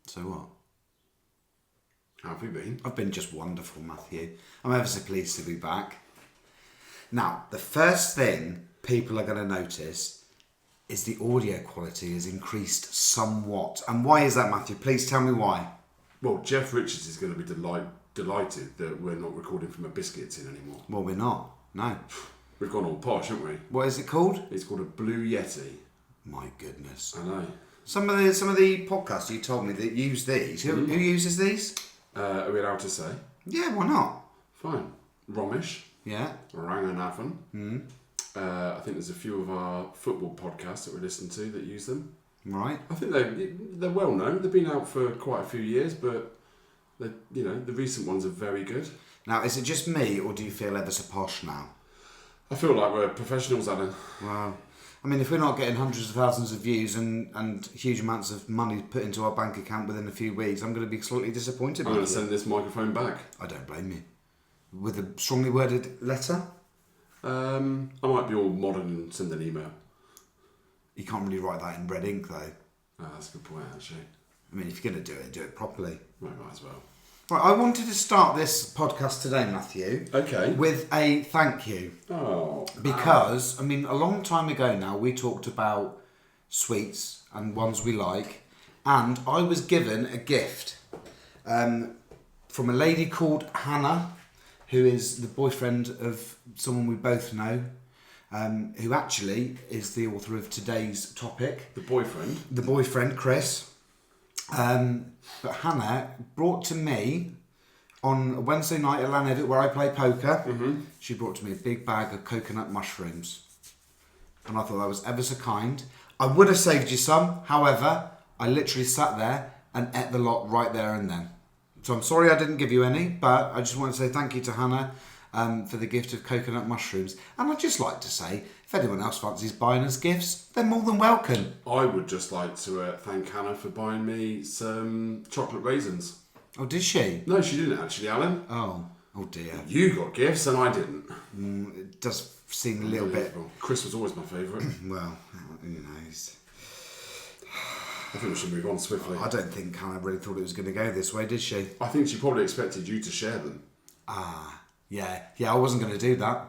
So what? How have you been? I've been just wonderful, Matthew. I'm ever so pleased to be back. Now, the first thing people are going to notice is the audio quality has increased somewhat. And why is that, Matthew? Please tell me why. Well, Jeff Richards is going to be delighted that we're not recording from a biscuit tin anymore. Well, we're not. No. We've gone all posh, haven't we? What is it called? It's called a Blue Yeti. My goodness. I know. Some of the podcasts you told me that use these. Who uses these? Are we allowed to say? Yeah, why not? Fine. Romish. Yeah. Ranganathan. I think there's a few of our football podcasts that we listen to that use them. Right. I think they're well known. They've been out for quite a few years, but the recent ones are very good. Now, is it just me, or do you feel ever so posh now? I feel like we're professionals, Alan. Wow. I mean, if we're not getting hundreds of thousands of views and huge amounts of money put into our bank account within a few weeks, I'm going to be slightly disappointed. I'm going to send this microphone back. I don't blame you. With a strongly worded letter? I might be all modern and send an email. You can't really write that in red ink, though. Oh, that's a good point, actually. I mean, if you're going to do it properly. Might as well. Right, I wanted to start this podcast today, Matthew. Okay. With a thank you. Oh. Because, I mean, a long time ago now, we talked about sweets and ones we like. And I was given a gift from a lady called Hannah, who is the boyfriend of someone we both know, who actually is the author of today's topic. The boyfriend? The boyfriend, Chris. But Hannah brought to me on a Wednesday night at Lanedit where I play poker. Mm-hmm. She brought to me a big bag of coconut mushrooms. And I thought that was ever so kind. I would have saved you some. However, I literally sat there and ate the lot right there and then. So I'm sorry I didn't give you any, but I just want to say thank you to Hannah for the gift of coconut mushrooms. And I'd just like to say, if anyone else fancies buying us gifts, they're more than welcome. I would just like to thank Hannah for buying me some chocolate raisins. Oh, did she? No, she didn't actually, Alan. Oh dear. You got gifts and I didn't. It does seem a little bit... Chris was always my favourite. Well, I think we should move on swiftly. I don't think Hannah really thought it was going to go this way, did she? I think she probably expected you to share them. Yeah, I wasn't going to do that.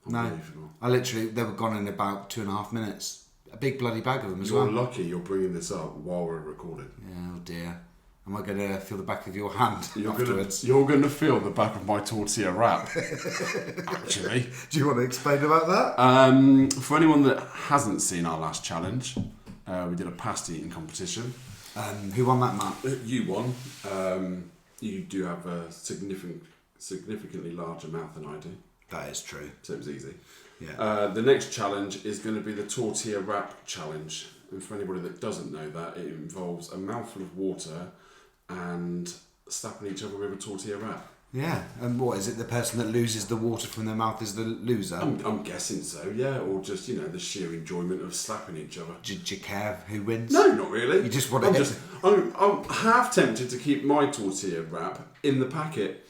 No, I literally, they were gone in about 2.5 minutes. A big bloody bag of them as well. You're lucky you're bringing this up while we're recording. Yeah, oh dear. Am I going to feel the back of your hand afterwards? You're going to feel the back of my tortilla wrap, actually. Do you want to explain about that? For anyone that hasn't seen our last challenge, we did a pasty eating competition. Who won that, Matt? You won. You do have a significantly larger mouth than I do. That is true. So it was easy. Yeah. The next challenge is going to be the tortilla wrap challenge. And for anybody that doesn't know that, it involves a mouthful of water and slapping each other with a tortilla wrap. Yeah, and what is it? The person that loses the water from their mouth is the loser? I'm guessing so, yeah. Or just, the sheer enjoyment of slapping each other. Do you care who wins? No, not really. You just want to I'm half tempted to keep my tortilla wrap in the packet.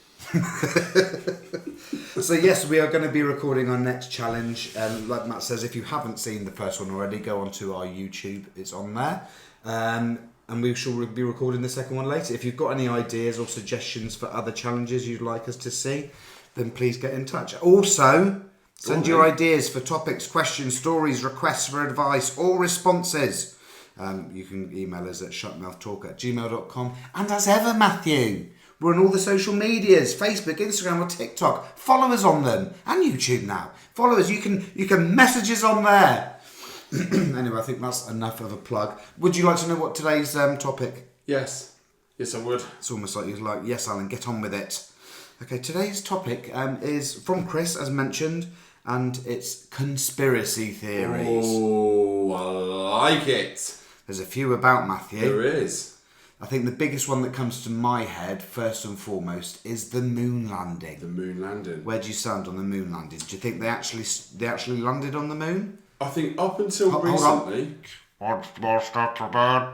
So yes, we are going to be recording our next challenge. Like Matt says, if you haven't seen the first one already, go onto our YouTube. It's on there. And we shall be recording the second one later. If you've got any ideas or suggestions for other challenges you'd like us to see, then please get in touch. Also, send your ideas for topics, questions, stories, requests for advice, or responses. You can email us at shut.mouth.talk@gmail.com. And as ever, Matthew, we're on all the social medias, Facebook, Instagram or TikTok. Follow us on them. And YouTube now. Follow us. You can message us on there. Anyway, I think that's enough of a plug. Would you like to know what today's topic? Yes, I would. It's almost like you're like, yes, Alan, get on with it. Okay, today's topic is from Chris, as mentioned, and it's conspiracy theories. Oh, I like it. There's a few about, Matthew. There is. I think the biggest one that comes to my head, first and foremost, is the moon landing. The moon landing. Where do you stand on the moon landing? Do you think they actually landed on the moon? I think up until recently... One small step for man,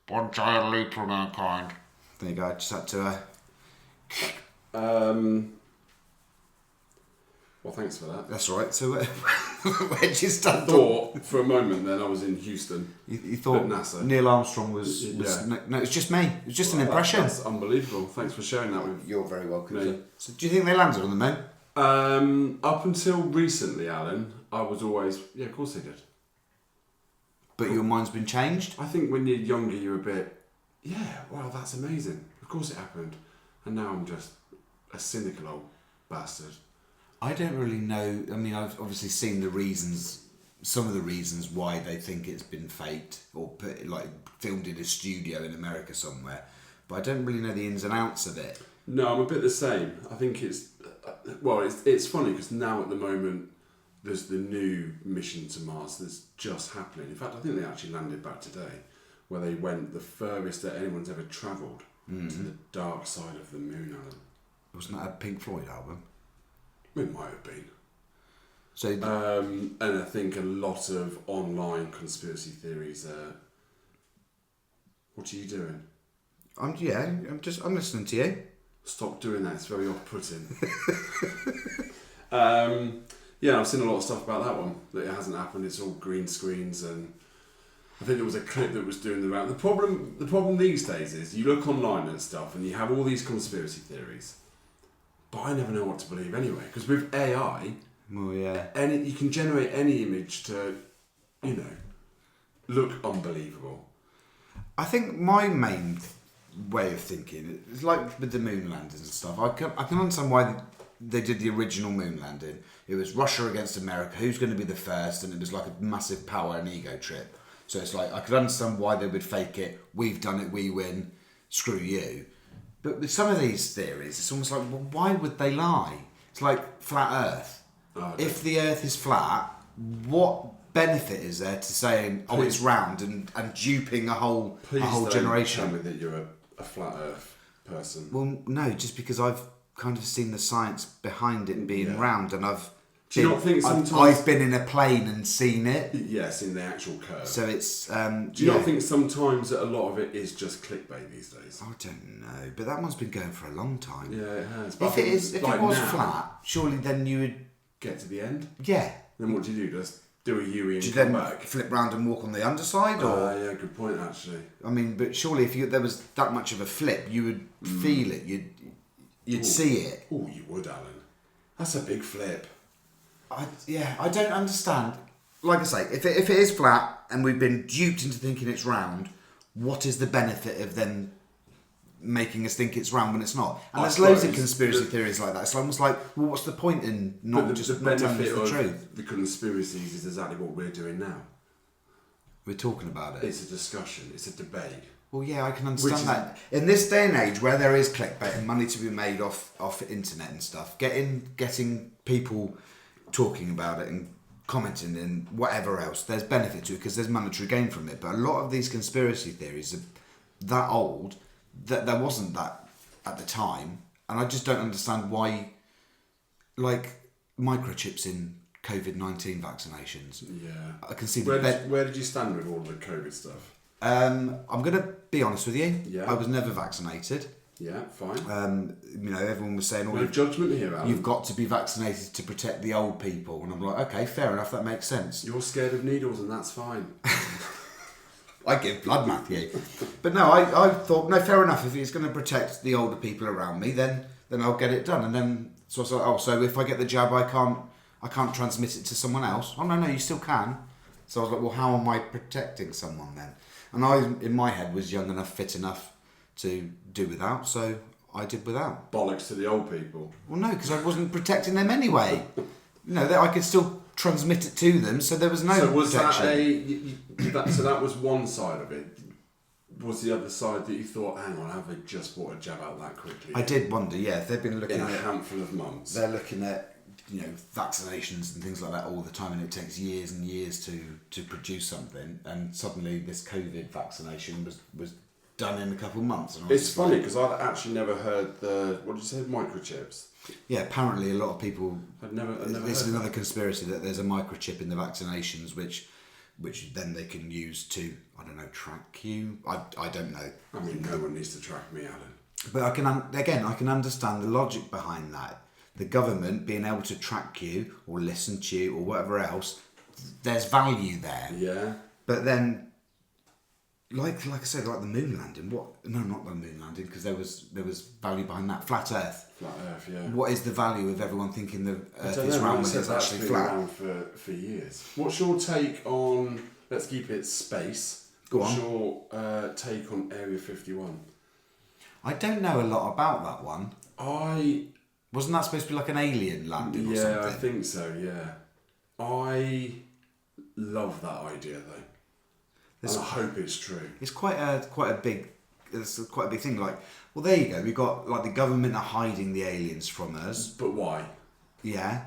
one giant leap for mankind. There you go, I just had to... Well, thanks for that. That's all right. So Where'd you stand? Thought for a moment then I was in Houston. You thought At NASA. Neil Armstrong was Yeah. no, it's just me. It was just an impression. That's unbelievable. Thanks for sharing that with You're very welcome. me. So, do you think they landed on the moon? Up until recently, Alan, I was always, yeah, of course they did. But your mind's been changed? I think when you're younger, you're a bit, yeah, wow, that's amazing. Of course it happened. And now I'm just a cynical old bastard. I don't really know. I mean, I've obviously seen the reasons, some of the reasons why they think it's been faked or filmed in a studio in America somewhere. But I don't really know the ins and outs of it. No, I'm a bit the same. I think it's funny because now at the moment there's the new mission to Mars that's just happening. In fact, I think they actually landed back today, where they went the furthest that anyone's ever travelled to the dark side of the moon, Alan. Wasn't that a Pink Floyd album? It might have been. So, And I think a lot of online conspiracy theories are... What are you doing? I'm listening to you. Stop doing that, it's very off-putting. Yeah, I've seen a lot of stuff about that one, that it hasn't happened, it's all green screens, and I think there was a clip that was doing the round. The problem these days is you look online and stuff and you have all these conspiracy theories, but I never know what to believe anyway, because with AI, well, yeah. you can generate any image to, look unbelievable. I think my main way of thinking is like with the moon landings and stuff. I can understand why they did the original moon landing. It was Russia against America. Who's going to be the first? And it was like a massive power and ego trip. So it's like I could understand why they would fake it. We've done it. We win. Screw you. But with some of these theories, it's almost like, well, why would they lie? It's like flat Earth. If the Earth is flat, what benefit is there to saying, oh, it's round and duping a whole generation? Tell me that you're a flat Earth person. Well, no, just because I've kind of seen the science behind it being round, and I've been in a plane and seen it. Yes, in the actual curve. So it's. Do you not think sometimes that a lot of it is just clickbait these days? I don't know, but that one's been going for a long time. Yeah, it has. But if it was flat, surely then you would get to the end. Yeah. Then what do you do? Just do a U-E and do you come then back? Flip round and walk on the underside, or? Yeah, good point actually. I mean, but surely if there was that much of a flip, you would feel it. You'd see it. Oh, you would, Alan. That's a big flip. I don't understand. Like I say, if it is flat and we've been duped into thinking it's round, what is the benefit of them making us think it's round when it's not? And there's loads of conspiracy theories like that. It's almost like, well, what's the point in not telling us the truth? The conspiracies is exactly what we're doing now. We're talking about it. It's a discussion. It's a debate. Well, yeah, I can understand that. In this day and age where there is clickbait and money to be made off internet and stuff, getting people talking about it and commenting and whatever else, there's benefit to it because there's monetary gain from it. But a lot of these conspiracy theories are that old that there wasn't that at the time, and I just don't understand why, like microchips in COVID-19 vaccinations. Yeah, I can see where did you stand with all the COVID stuff? I'm going to be honest with you. Yeah. I was never vaccinated. Yeah, fine. Everyone was saying, no judgment here, Alan. You've got to be vaccinated to protect the old people. And I'm like, okay, fair enough, that makes sense. You're scared of needles and that's fine. I give blood, Matthew. But no, I thought, no, fair enough. If it's going to protect the older people around me, then I'll get it done. And then, so I was like, so if I get the jab, I can't transmit it to someone else. Oh, no, you still can. So I was like, well, how am I protecting someone then? And I, in my head, was young enough, fit enough to do without, so I did without. Bollocks to the old people. Well, no, because I wasn't protecting them anyway. I could still transmit it to them, so there was no protection. So that was one side of it. Was the other side that you thought, hang on, have they just brought a jab out that quickly? I did wonder, yeah. They've been looking at a handful of months. They're looking at vaccinations and things like that all the time, and it takes years and years to produce something. And suddenly, this COVID vaccination was done in a couple of months. And it's funny because I've actually never heard what did you say, microchips? Yeah, apparently a lot of people. I've never This is another conspiracy that there's a microchip in the vaccinations, which then they can use to, I don't know, track you. I don't know. I mean, no one needs to track me, Alan. But I can understand the logic behind that. the government being able to track you or listen to you or whatever else, there's value there. Yeah. But then, like I said, like the moon landing. No, not the moon landing, because there was value behind that. Flat Earth. Flat Earth, yeah. What is the value of everyone thinking the Earth I is don't know, round man, when it's that's actually been flat? around for years. What's your take on, let's keep it space. Go What's on. your take on Area 51? I don't know a lot about that one. Wasn't that supposed to be like an alien landing or something? Yeah, I think so, yeah. I love that idea though. And I hope it's true. It's quite a big thing. Like, well, there you go. We've got like the government are hiding the aliens from us. But why? Yeah.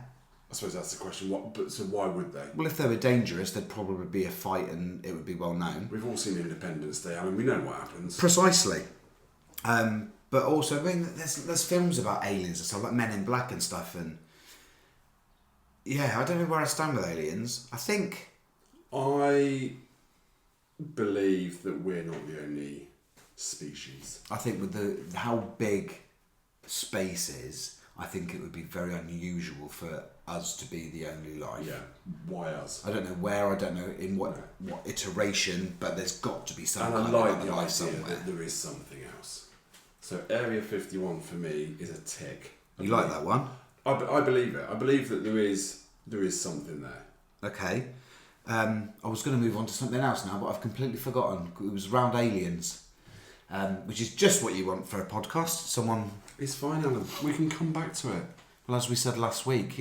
I suppose that's the question. So why would they? Well, if they were dangerous, there'd probably be a fight and it would be well known. We've all seen Independence Day. I mean, we know what happens. Precisely. But also, I mean, there's films about aliens and stuff, like Men in Black and stuff, and yeah, I don't know where I stand with aliens. I believe that we're not the only species. I think with how big space is, I think it would be very unusual for us to be the only life. Yeah. Why us? I don't know where, I don't know in what iteration, but there's got to be some And kind I of like other the life idea somewhere. that there is something else. So Area 51 for me is a tick. You like that one? I believe it. I believe that there is something there. Okay. I was going to move on to something else now, but I've completely forgotten. It was around aliens, which is just what you want for a podcast. Someone... It's fine, Alan. We can come back to it. Well, as we said last week,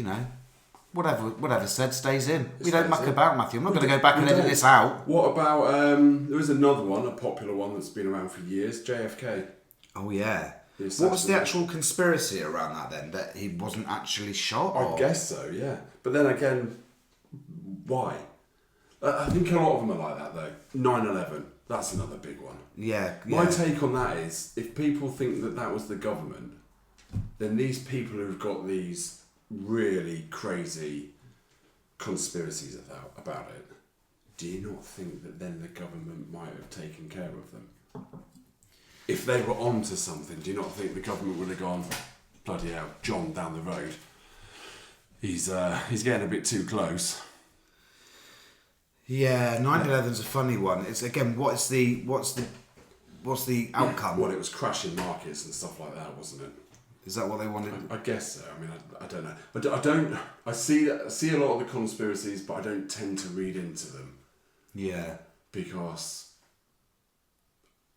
whatever said stays in. We don't stays muck in. about, Matthew. I'm not going to go back and We edit don't. this out. What about, there is another one, a popular one that's been around for years, JFK. Oh, yeah. The What was the assassination. actual conspiracy around that then? That he wasn't actually shot? I or? guess so, yeah. But then again, why? I think a lot of them are like that though. 9/11, that's another big one. Yeah. My take on that is, if people think that was the government, then these people who've got these really crazy conspiracies about it, do you not think that then the government might have taken care of them? If they were onto something, do you not think the government would have gone, bloody hell, John down the road, he's getting a bit too close. Yeah, 9/11's a funny one. It's again, what's the outcome? Well, it was crashing markets and stuff like that, wasn't it? Is that what they wanted? I guess so. I mean, I don't know. I see a lot of the conspiracies, but I don't tend to read into them. Yeah. Because,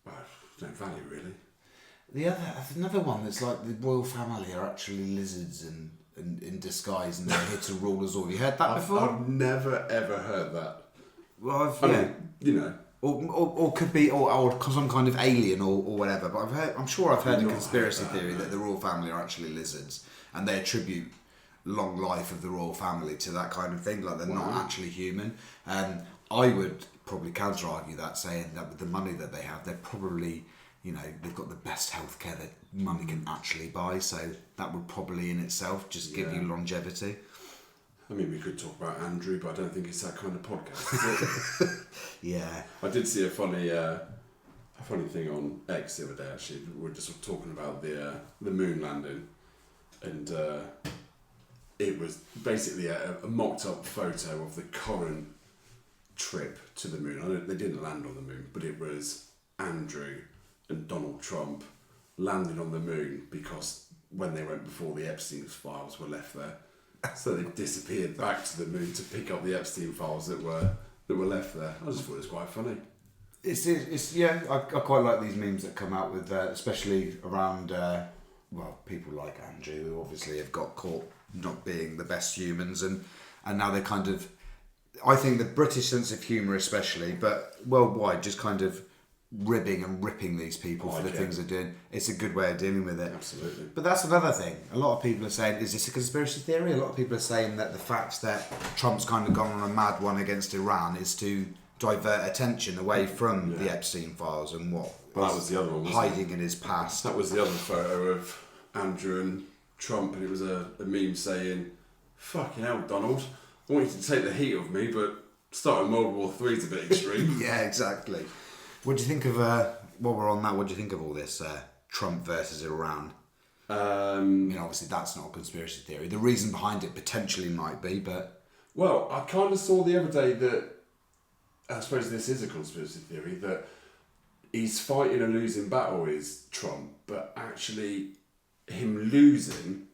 well, no value really. Another one that's like the royal family are actually lizards and in disguise and they're here to rule us all. You heard that before? I've never ever heard that. Well, I mean, you know. Or could be or some kind of alien or whatever. But I'm sure I've heard a Not conspiracy heard that, theory no. that the royal family are actually lizards and they attribute long life of the royal family to that kind of thing. Like they're not actually human. I would probably counter argue that, saying that with the money that they have, they're probably, they've got the best healthcare that money can actually buy. So that would probably in itself just give you longevity. I mean, we could talk about Andrew, but I don't think it's that kind of podcast, is it? Yeah. I did see a funny thing on X the other day. Actually, we were just talking about the moon landing, and it was basically a mocked up photo of the current trip to the moon. I know they didn't land on the moon, but it was Andrew and Donald Trump landing on the moon because when they went before, the Epstein files were left there. So they disappeared back to the moon to pick up the Epstein files that were left there. I just thought it was quite funny. It's I quite like these memes that come out with, especially around, people like Andrew, who obviously have got caught not being the best humans, and now they're kind of, I think the British sense of humour especially, but worldwide, just kind of ribbing and ripping these people for the things they're doing. It's a good way of dealing with it. Absolutely. But that's another thing. A lot of people are saying, is this a conspiracy theory? A lot of people are saying that the fact that Trump's kind of gone on a mad one against Iran is to divert attention away from the Epstein files and what Well, that was the other one, wasn't hiding in his past. That was the other photo of Andrew and Trump, and it was a meme saying, "Fucking hell, Donald, I want you to take the heat of me, but starting World War III is a bit extreme." Yeah, exactly. What do you think of, while we're on that, what do you think of all this Trump versus Iran? I mean, obviously that's not a conspiracy theory. The reason behind it potentially might be, but... Well, I kind of saw the other day that, I suppose this is a conspiracy theory, that he's fighting a losing battle, is Trump, but actually him losing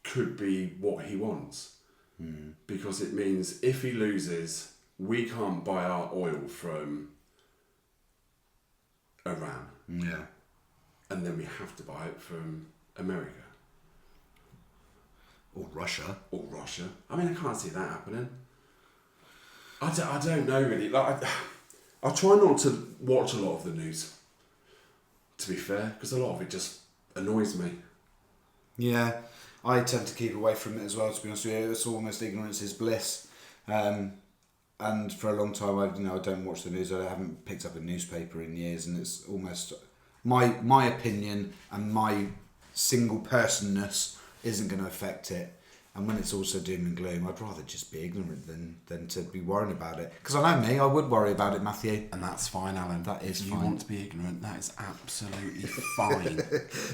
could be what he wants. Because it means if he loses, we can't buy our oil from Iran. Yeah. And then we have to buy it from America. Or Russia. I mean, I can't see that happening. I don't know really. Like, I try not to watch a lot of the news, to be fair, because a lot of it just annoys me. Yeah, I tend to keep away from it as well, to be honest with you. It's almost ignorance is bliss. And for a long time, I don't watch the news. I haven't picked up a newspaper in years, and it's almost my opinion and my single personness isn't going to affect it. And when it's also doom and gloom, I'd rather just be ignorant than to be worrying about it. Because I know me, I would worry about it, Matthew. And that's fine, Alan. That is if fine. you want to be ignorant, that is absolutely fine.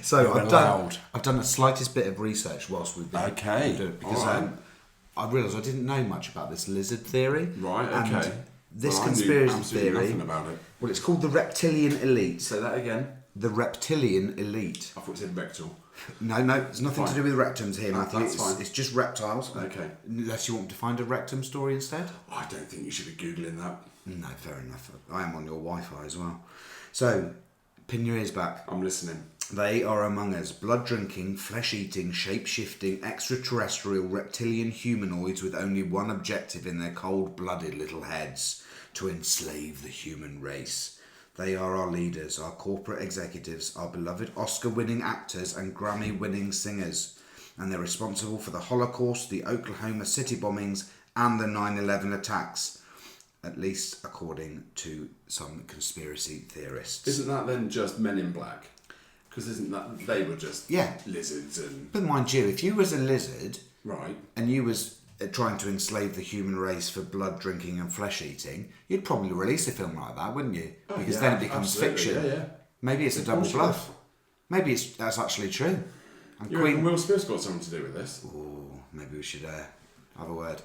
So I've done the slightest bit of research whilst we've been Okay. doing it, because All right. I realised I didn't know much about this lizard theory. Right, And okay. this Well, I knew conspiracy absolutely theory. nothing about it. Well, it's called the reptilian elite. Say that again. The reptilian elite. I thought it said rectal. No, it's nothing to do with rectums here, Matthew. That's fine. It's just reptiles. Okay. Unless you want me to find a rectum story instead. I don't think you should be Googling that. No, fair enough. I am on your Wi-Fi as well. So, pin your ears back. I'm listening. They are among us, blood-drinking, flesh-eating, shape-shifting, extraterrestrial, reptilian humanoids with only one objective in their cold-blooded little heads: to enslave the human race. They are our leaders, our corporate executives, our beloved Oscar-winning actors and Grammy-winning singers. And they're responsible for the Holocaust, the Oklahoma City bombings, and the 9/11 attacks. At least according to some conspiracy theorists. Isn't that then just Men in Black? Because isn't that they were just lizards and... But mind you, if you was a lizard... Right. And you was trying to enslave the human race for blood drinking and flesh eating, you'd probably release a film like that, wouldn't you? Because then it becomes fiction. Yeah. Maybe it's a double bluff. Maybe that's actually true. And You reckon Will Smith's got something to do with this? Oh, maybe we should have a word.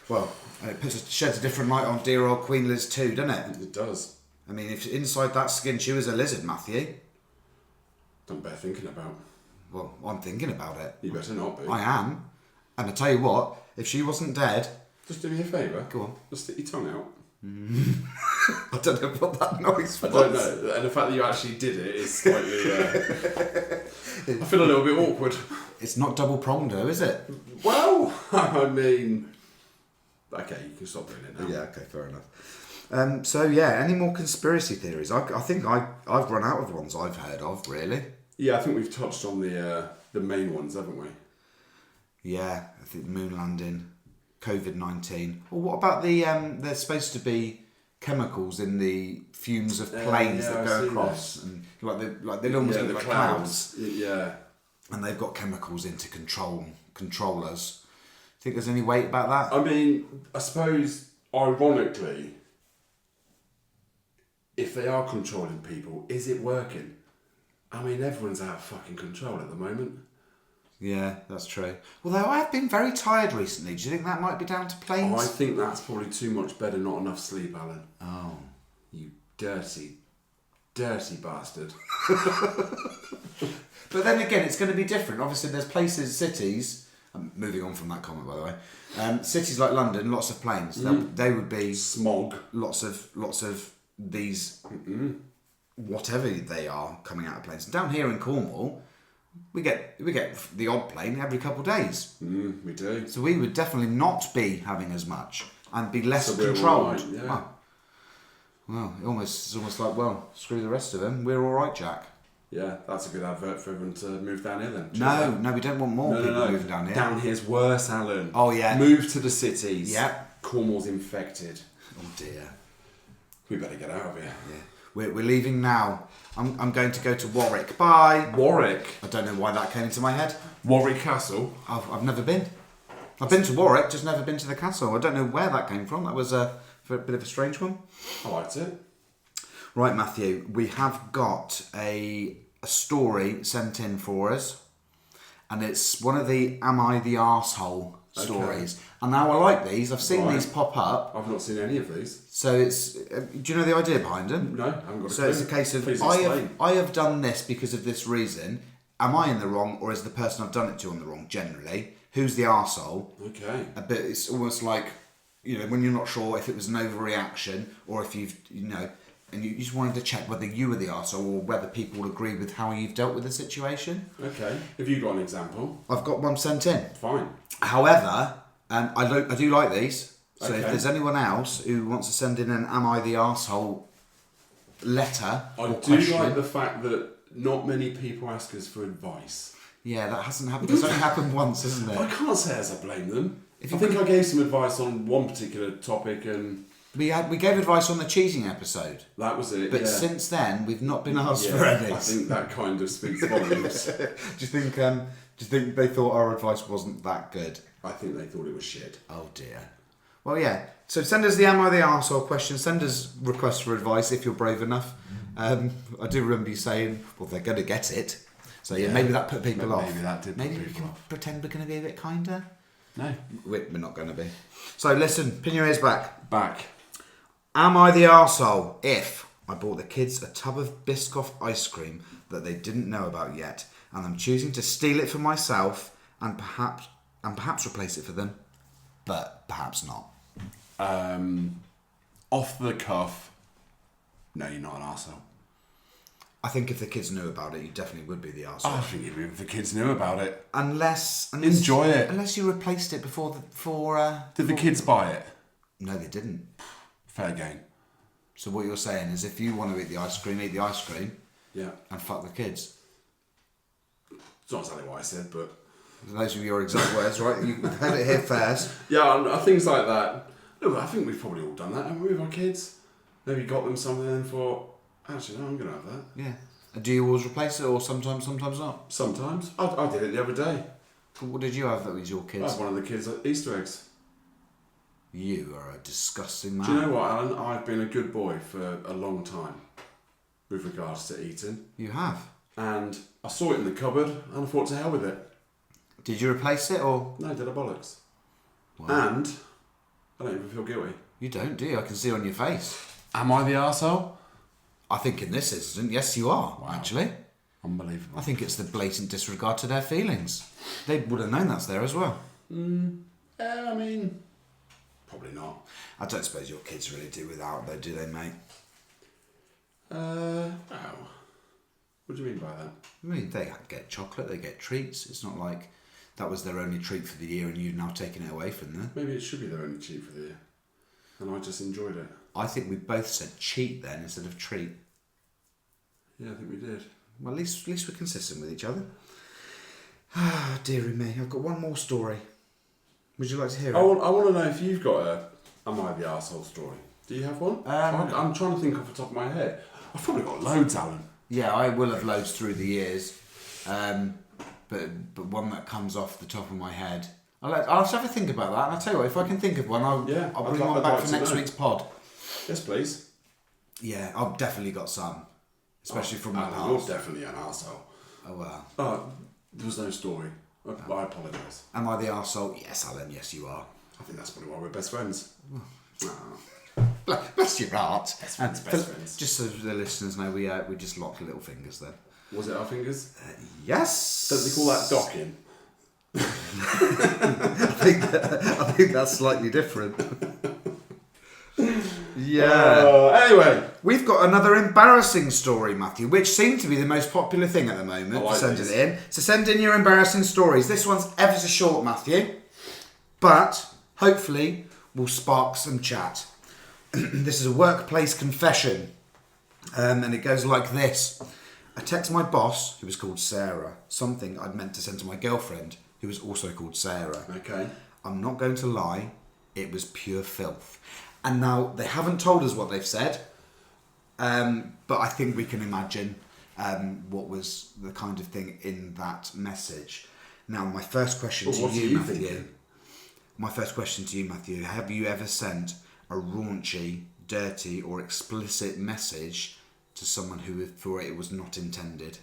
Well, it sheds a different light on dear old Queen Liz too, doesn't it? It does. I mean, if inside that skin she was a lizard, Matthew. Don't bear thinking about. Well, I'm thinking about it. You better not be. I am. And I tell you what, if she wasn't dead... Just do me a favour. Go on. Just stick your tongue out. I don't know what that noise was. I don't know. And the fact that you actually did it is slightly... I feel a little bit awkward. It's not double pronged though, is it? Well, I mean... Okay, you can stop doing it now. Yeah, okay, fair enough. So yeah, any more conspiracy theories? I think I've run out of the ones I've heard of, really. Yeah, I think we've touched on the main ones, haven't we? Yeah, I think moon landing, COVID-19. Well, what about the there's supposed to be chemicals in the fumes of planes that go across, and they almost look like clouds. Yeah. And they've got chemicals in to control us. Think there's any weight about that? I mean, I suppose, ironically, if they are controlling people, is it working? I mean, everyone's out of fucking control at the moment. Yeah, that's true. Although I have been very tired recently. Do you think that might be down to planes? Oh, I think that's probably too much better, not enough sleep, Alan. Oh. You dirty, dirty bastard. But then again, it's going to be different. Obviously, there's places, cities... I'm moving on from that comment, by the way. Cities like London, lots of planes. They would be... Smog. Lots of these... Whatever they are coming out of planes. Down here in Cornwall... We get the odd plane every couple of days. We do. So we would definitely not be having as much and be less So we're controlled. all right, yeah. Well, it's almost like, well, screw the rest of them. We're all right, Jack. Yeah, that's a good advert for everyone to move down here then. No, we don't want more people moving down here. Down here's worse, Alan. Oh, yeah. Move to the cities. Yeah. Cornwall's infected. Oh dear. We better get out of here. Yeah. We're leaving now. I'm going to go to Warwick. Bye. Warwick. I don't know why that came into my head. Warwick Castle. I've never been. I've been to Warwick, just never been to the castle. I don't know where that came from. That was a bit of a strange one. I liked it. Right, Matthew, we have got a a story sent in for us, and it's one of the "Am I the Arsehole" stories. And now I like these. I've seen these pop up. I've not seen any of these. So it's. Do you know the idea behind them? No, I haven't got a So clue. it's a case of Please I explain. have done this because of this reason. Am I in the wrong, or is the person I've done it to in the wrong? Generally, who's the arsehole? Okay. A bit. It's almost like, you know, when you're not sure if it was an overreaction or if you've, you know, and you just wanted to check whether you were the arsehole or whether people will agree with how you've dealt with the situation. Okay. Have you got an example? I've got one sent in. Fine. However, I do like these. So if Okay. there's anyone else who wants to send in an "Am I the arsehole" letter I or do question, like the fact that not many people ask us for advice. yeah, that hasn't happened. It's only happened once, hasn't I it? can't say as I blame them. If I you think could- I gave some advice on one particular topic and We gave advice on the cheating episode, that was it. but yeah. since then we've not been asked Yeah, for any. I think that kind of speaks volumes. Do you think they thought our advice wasn't that good? I think they thought it was shit. Oh dear. Well, yeah. So send us the "Am I the Arsehole" question. Send us requests for advice if you're brave enough. I do remember you saying, "Well, they're going to get it." So yeah, Yeah. maybe that put people off. Maybe that did put Maybe we people can off. pretend we're going to be a bit kinder. No. We're not going to be. So listen, pin your ears back. Back. Am I the arsehole if I bought the kids a tub of Biscoff ice cream that they didn't know about yet, and I'm choosing to steal it for myself and perhaps replace it for them, but perhaps not? Off the cuff. No, you're not an arsehole. I think if the kids knew about it, you definitely would be the arsehole. I think if the kids knew about it. Unless Enjoy it. Unless you replaced it before. Did the kids buy it? No, they didn't. Fair game. So what you're saying is, if you want to eat the ice cream, Yeah. and fuck the kids. It's not exactly what I said, but Those are your exact words, right? You heard it here first. yeah, things like that. No, but I think we've probably all done that, haven't we, with our kids? Maybe got them something and thought, actually, no, I'm going to have that. Yeah. And do you always replace it, or sometimes not? Sometimes. I did it the other day. What did you have that was your I kids? had one of the kids' Easter eggs. You are a disgusting man. Do you know what, Alan? I've been a good boy for a long time with regards to eating. You have. And I saw it in the cupboard and I thought, to hell with it. Did you replace it, or No, did I bollocks? Wow. And I don't even feel guilty. you don't? Do you? I can see on your face. Am I the arsehole? I think in this instance, yes, you are. Wow. Actually, Unbelievable. I think it's the blatant disregard to their feelings. They would have known that's there as well. Yeah, I mean, probably not. I don't suppose your kids really do without, though, do they, mate? Wow. What do you mean by that? I mean, they get chocolate, they get treats. It's not like that was their only treat for the year and you've now taken it away from them. Maybe it should be their only cheat for the year. And I just enjoyed it. I think we both said cheat then instead of treat. Yeah, I think we did. Well, at least we're consistent with each other. Ah, dearie me. I've got one more story. Would you like to hear it? I want to know if you've got a Am I the arsehole story. Do you have one? I'm trying to think off the top of my head. I've probably got loads, Alan. Yeah, I will have loads through the years, but one that comes off the top of my head. I'll have to have a think about that, and I'll tell you what, if I can think of one, I'll bring I'd one like back for to next know. week's pod. Yes, please. Yeah, I've definitely got some, especially from my Alan, you're past. definitely an arsehole. Oh well. There was no story. I apologise. Am I the arsehole? Yes, Alan, yes you are. I think that's probably why we're best friends. Bless your heart. Best friends, And best for- friends. Just so the listeners know, we just locked little fingers there. Was it our fingers? Yes. Don't they call that docking? I think that's slightly different. Yeah. Anyway. We've got another embarrassing story, Matthew, which seems to be the most popular thing at the moment I for like sending these. it in. So send in your embarrassing stories. This one's ever so short, Matthew, but hopefully will spark some chat. This is a workplace confession, and it goes like this. I text my boss, who was called Sarah, something I'd meant to send to my girlfriend, who was also called Sarah. Okay. I'm not going to lie, it was pure filth. And now, they haven't told us what they've said, but I think we can imagine what was the kind of thing in that message. Now, my first question Well, to what are you, you Matthew. thinking? My first question to you, Matthew. Have you ever sent a raunchy, dirty, or explicit message to someone who thought it was not intended?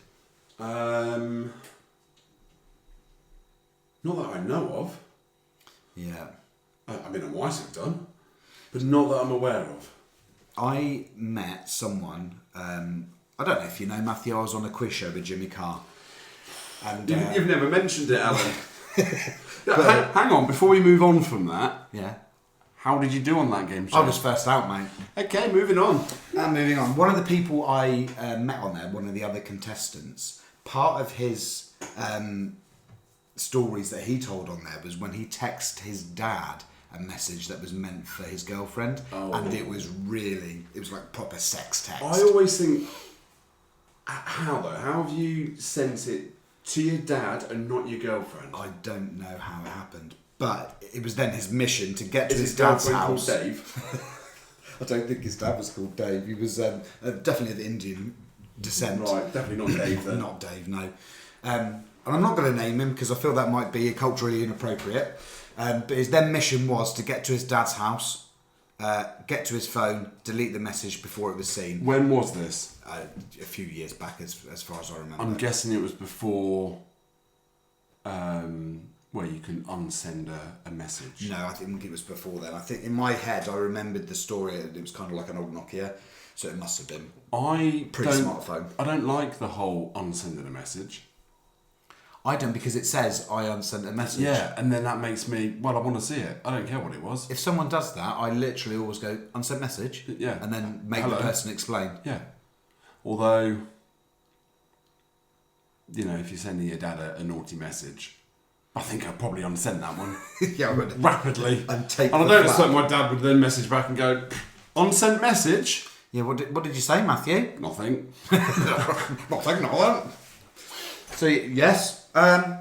Not that I know of. Yeah. I mean, I might have done, but not that I'm aware of. I met someone, I don't know if you know Matthew, I was on a quiz show with Jimmy Carr. And You've never mentioned it, Alan. Hang on, before we move on from that, yeah, how did you do on that game show? I was first out, mate. Okay, moving on. And moving on, one of the people I met on there, one of the other contestants, part of his stories that he told on there was when he texted his dad a message that was meant for his girlfriend, and it was like proper sex text. I always think, how though? How have you sent it to your dad and not your girlfriend? I don't know how it happened, but it was then his mission to get to Is his his dad's girlfriend house. called Dave? I don't think his dad was called Dave. He was definitely of the Indian descent. Right, definitely not Dave then. Not Dave, no. And I'm not going to name him because I feel that might be culturally inappropriate. But his then mission was to get to his dad's house, get to his phone, delete the message before it was seen. When was this? A few years back, as far as I remember. I'm guessing it was before where you can unsend a message. No, I think it was before then. I think in my head I remembered the story. It was kind of like an old Nokia, so it must have been pre-smartphone. I don't like the whole unsending a message. I don't, because it says I unsent a message. Yeah, and then that makes me, well, I want to see it. I don't care what it was. If someone does that, I literally always go unsent message. Yeah. And then make Hello. the person explain. Yeah. Although, you know, if you're sending your dad a naughty message, I think I'd probably unsend that one. Yeah, but rapidly. And take and I the don't flap. expect my dad would then message back and go, unsent message? Yeah, what did you say, Matthew? Nothing. Nothing, no. So yes, so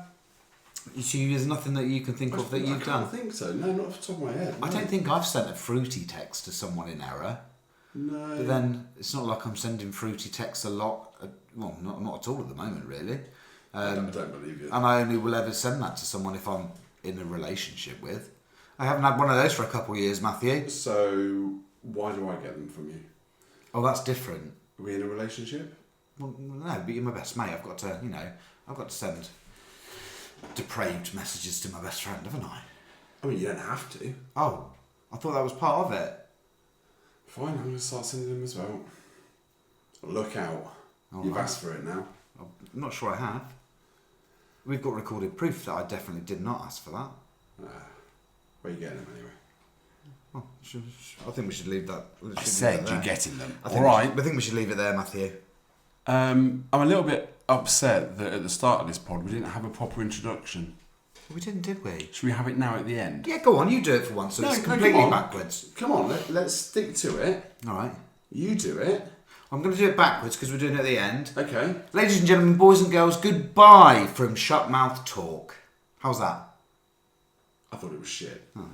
there's nothing that you can think of that you've I done. don't think so. No, not off the top of my head. I no. don't think I've sent a fruity text to someone in error. No. But then it's not like I'm sending fruity texts a lot. Well, not at all at the moment, really. I don't believe you. And I only will ever send that to someone if I'm in a relationship with. I haven't had one of those for a couple of years, Matthew. So, why do I get them from you? Oh, that's different. Are we in a relationship? Well, no, but you're my best mate. I've got to send depraved messages to my best friend, haven't I? I mean, you don't have to. Oh, I thought that was part of it. Fine, I'm going to start sending them as well. Look out. All You've right. asked for it now. I'm not sure I have. We've got recorded proof that I definitely did not ask for that. Where are you getting them anyway? Oh, I think we should leave that. I said you're getting them. I think I think we should leave it there, Matthew. I'm a little bit upset that at the start of this pod we didn't have a proper introduction. We didn't, did we? Should we have it now at the end? Yeah, go on. You do it for once. So it's completely come on. backwards. Come on, let's stick to it. All right. You do it. I'm going to do it backwards because we're doing it at the end. Okay. Ladies and gentlemen, boys and girls, goodbye from Shut Mouth Talk. How's that? I thought it was shit. Oh.